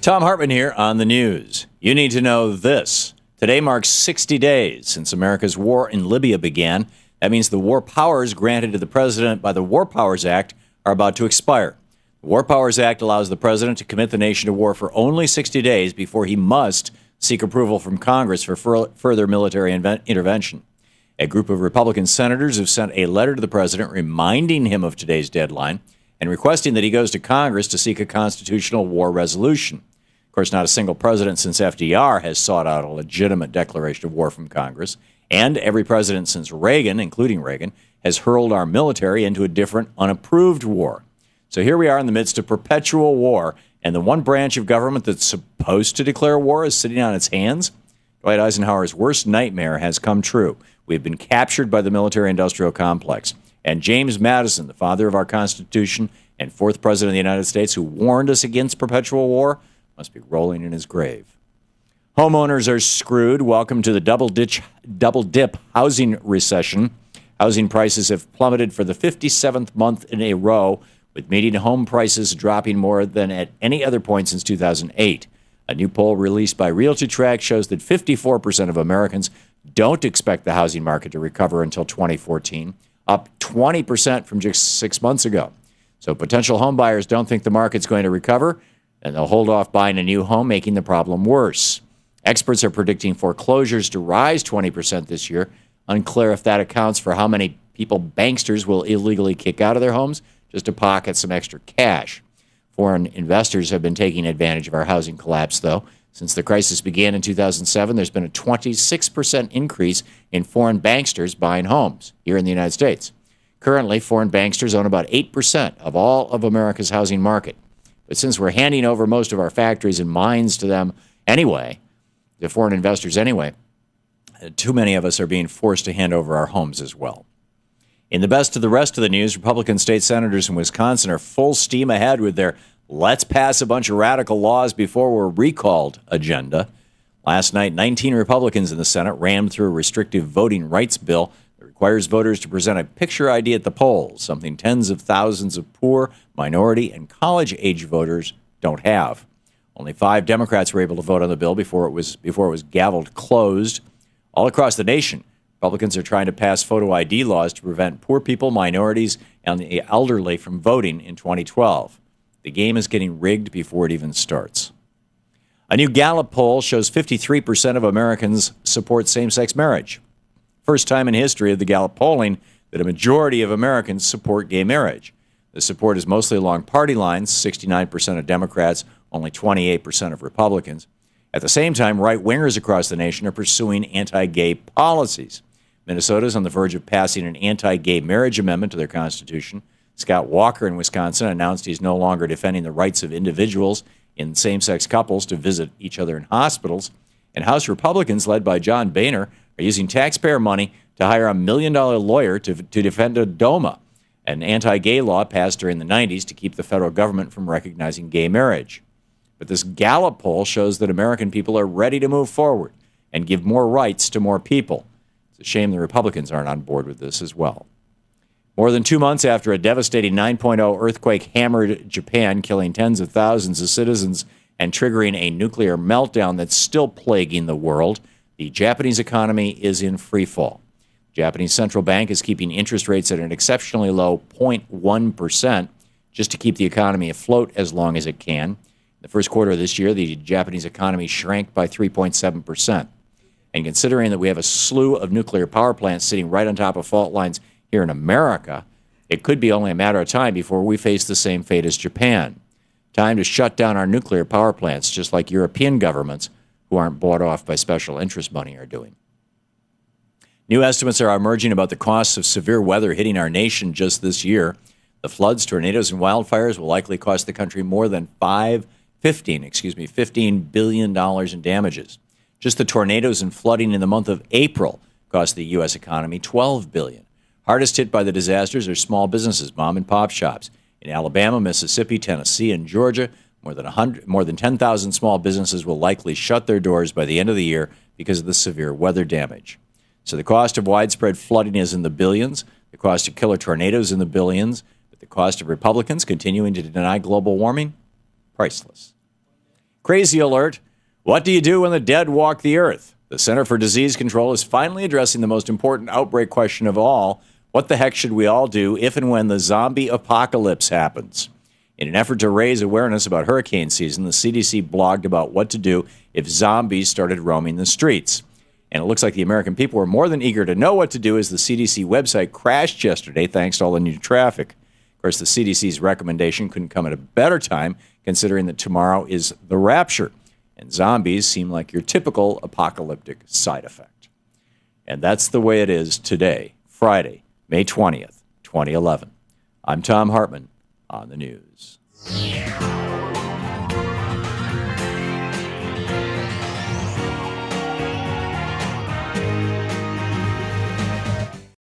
Thom Hartmann here on the news. You need to know this. Today marks 60 days since America's war in Libya began. That means the war powers granted to the president by the War Powers Act are about to expire. The War Powers Act allows the president to commit the nation to war for only 60 days before he must seek approval from Congress for further military intervention. A group of Republican senators have sent a letter to the president reminding him of today's deadline and requesting that he goes to Congress to seek a constitutional war resolution. Of course, not a single president since FDR has sought out a legitimate declaration of war from Congress, and every president since Reagan, including Reagan, has hurled our military into a different, unapproved war. So here we are in the midst of perpetual war, and the one branch of government that's supposed to declare war is sitting on its hands. Dwight Eisenhower's worst nightmare has come true. We have been captured by the military-industrial complex. And James Madison, the father of our Constitution and fourth president of the United States, who warned us against perpetual war, must be rolling in his grave. Homeowners are screwed. Welcome to the double dip housing recession. Housing prices have plummeted for the 57th month in a row, with median home prices dropping more than at any other point since 2008. A new poll released by RealtyTrack shows that 54% of Americans don't expect the housing market to recover until 2014, up 20% from just 6 months ago. So potential home buyers don't think the market's going to recover, and they'll hold off buying a new home, making the problem worse. Experts are predicting foreclosures to rise 20% this year. Unclear if that accounts for how many people banksters will illegally kick out of their homes just to pocket some extra cash. Foreign investors have been taking advantage of our housing collapse, though. Since the crisis began in 2007, there's been a 26% increase in foreign banksters buying homes here in the United States. Currently, foreign banksters own about 8% of all of America's housing market. But since we're handing over most of our factories and mines to them anyway, the foreign investors anyway, too many of us are being forced to hand over our homes as well. In the best of the rest of the news, Republican state senators in Wisconsin are full steam ahead with their let's pass a bunch of radical laws before we're recalled agenda. Last night, 19 Republicans in the Senate rammed through a restrictive voting rights bill that requires voters to present a picture ID at the polls, something tens of thousands of poor, minority, and college-age voters don't have. Only 5 Democrats were able to vote on the bill before it was gavelled closed. All across the nation, Republicans are trying to pass photo ID laws to prevent poor people, minorities, and the elderly from voting in 2012. The game is getting rigged before it even starts. A new Gallup poll shows 53% of Americans support same-sex marriage. First time in history of the Gallup polling that a majority of Americans support gay marriage. The support is mostly along party lines, 69% of Democrats, only 28% of Republicans. At the same time, right-wingers across the nation are pursuing anti-gay policies. Minnesota is on the verge of passing an anti-gay marriage amendment to their constitution. Scott Walker in Wisconsin announced he's no longer defending the rights of individuals in same-sex couples to visit each other in hospitals. And House Republicans, led by John Boehner, are using taxpayer money to hire a $1 million lawyer to defend a DOMA, an anti-gay law passed during the 90s to keep the federal government from recognizing gay marriage. But this Gallup poll shows that American people are ready to move forward and give more rights to more people. It's a shame the Republicans aren't on board with this as well. More than 2 months after a devastating 9.0 earthquake hammered Japan, killing tens of thousands of citizens and triggering a nuclear meltdown that's still plaguing the world, the Japanese economy is in free fall. The Japanese central bank is keeping interest rates at an exceptionally low 0.1% just to keep the economy afloat as long as it can. In the first quarter of this year, the Japanese economy shrank by 3.7%. And considering that we have a slew of nuclear power plants sitting right on top of fault lines here in America, it could be only a matter of time before we face the same fate as Japan. Time to shut down our nuclear power plants, just like European governments who aren't bought off by special interest money are doing. New estimates are emerging about the costs of severe weather hitting our nation just this year. The floods, tornadoes, and wildfires will likely cost the country more than $15 billion in damages. Just the tornadoes and flooding in the month of April cost the U.S. economy $12 billion. Hardest hit by the disasters are small businesses, mom and pop shops. In Alabama, Mississippi, Tennessee, and Georgia, more than 10,000 small businesses will likely shut their doors by the end of the year because of the severe weather damage. So the cost of widespread flooding is in the billions, the cost of killer tornadoes in the billions, but the cost of Republicans continuing to deny global warming, priceless. Crazy alert. What do you do when the dead walk the earth? The Center for Disease Control is finally addressing the most important outbreak question of all. What the heck should we all do if and when the zombie apocalypse happens? In an effort to raise awareness about hurricane season, the CDC blogged about what to do if zombies started roaming the streets. And it looks like the American people were more than eager to know what to do as the CDC website crashed yesterday thanks to all the new traffic. Of course, the CDC's recommendation couldn't come at a better time, considering that tomorrow is the rapture, and zombies seem like your typical apocalyptic side effect. And that's the way it is today, Friday, May 20th, 2011. I'm Thom Hartmann on the news.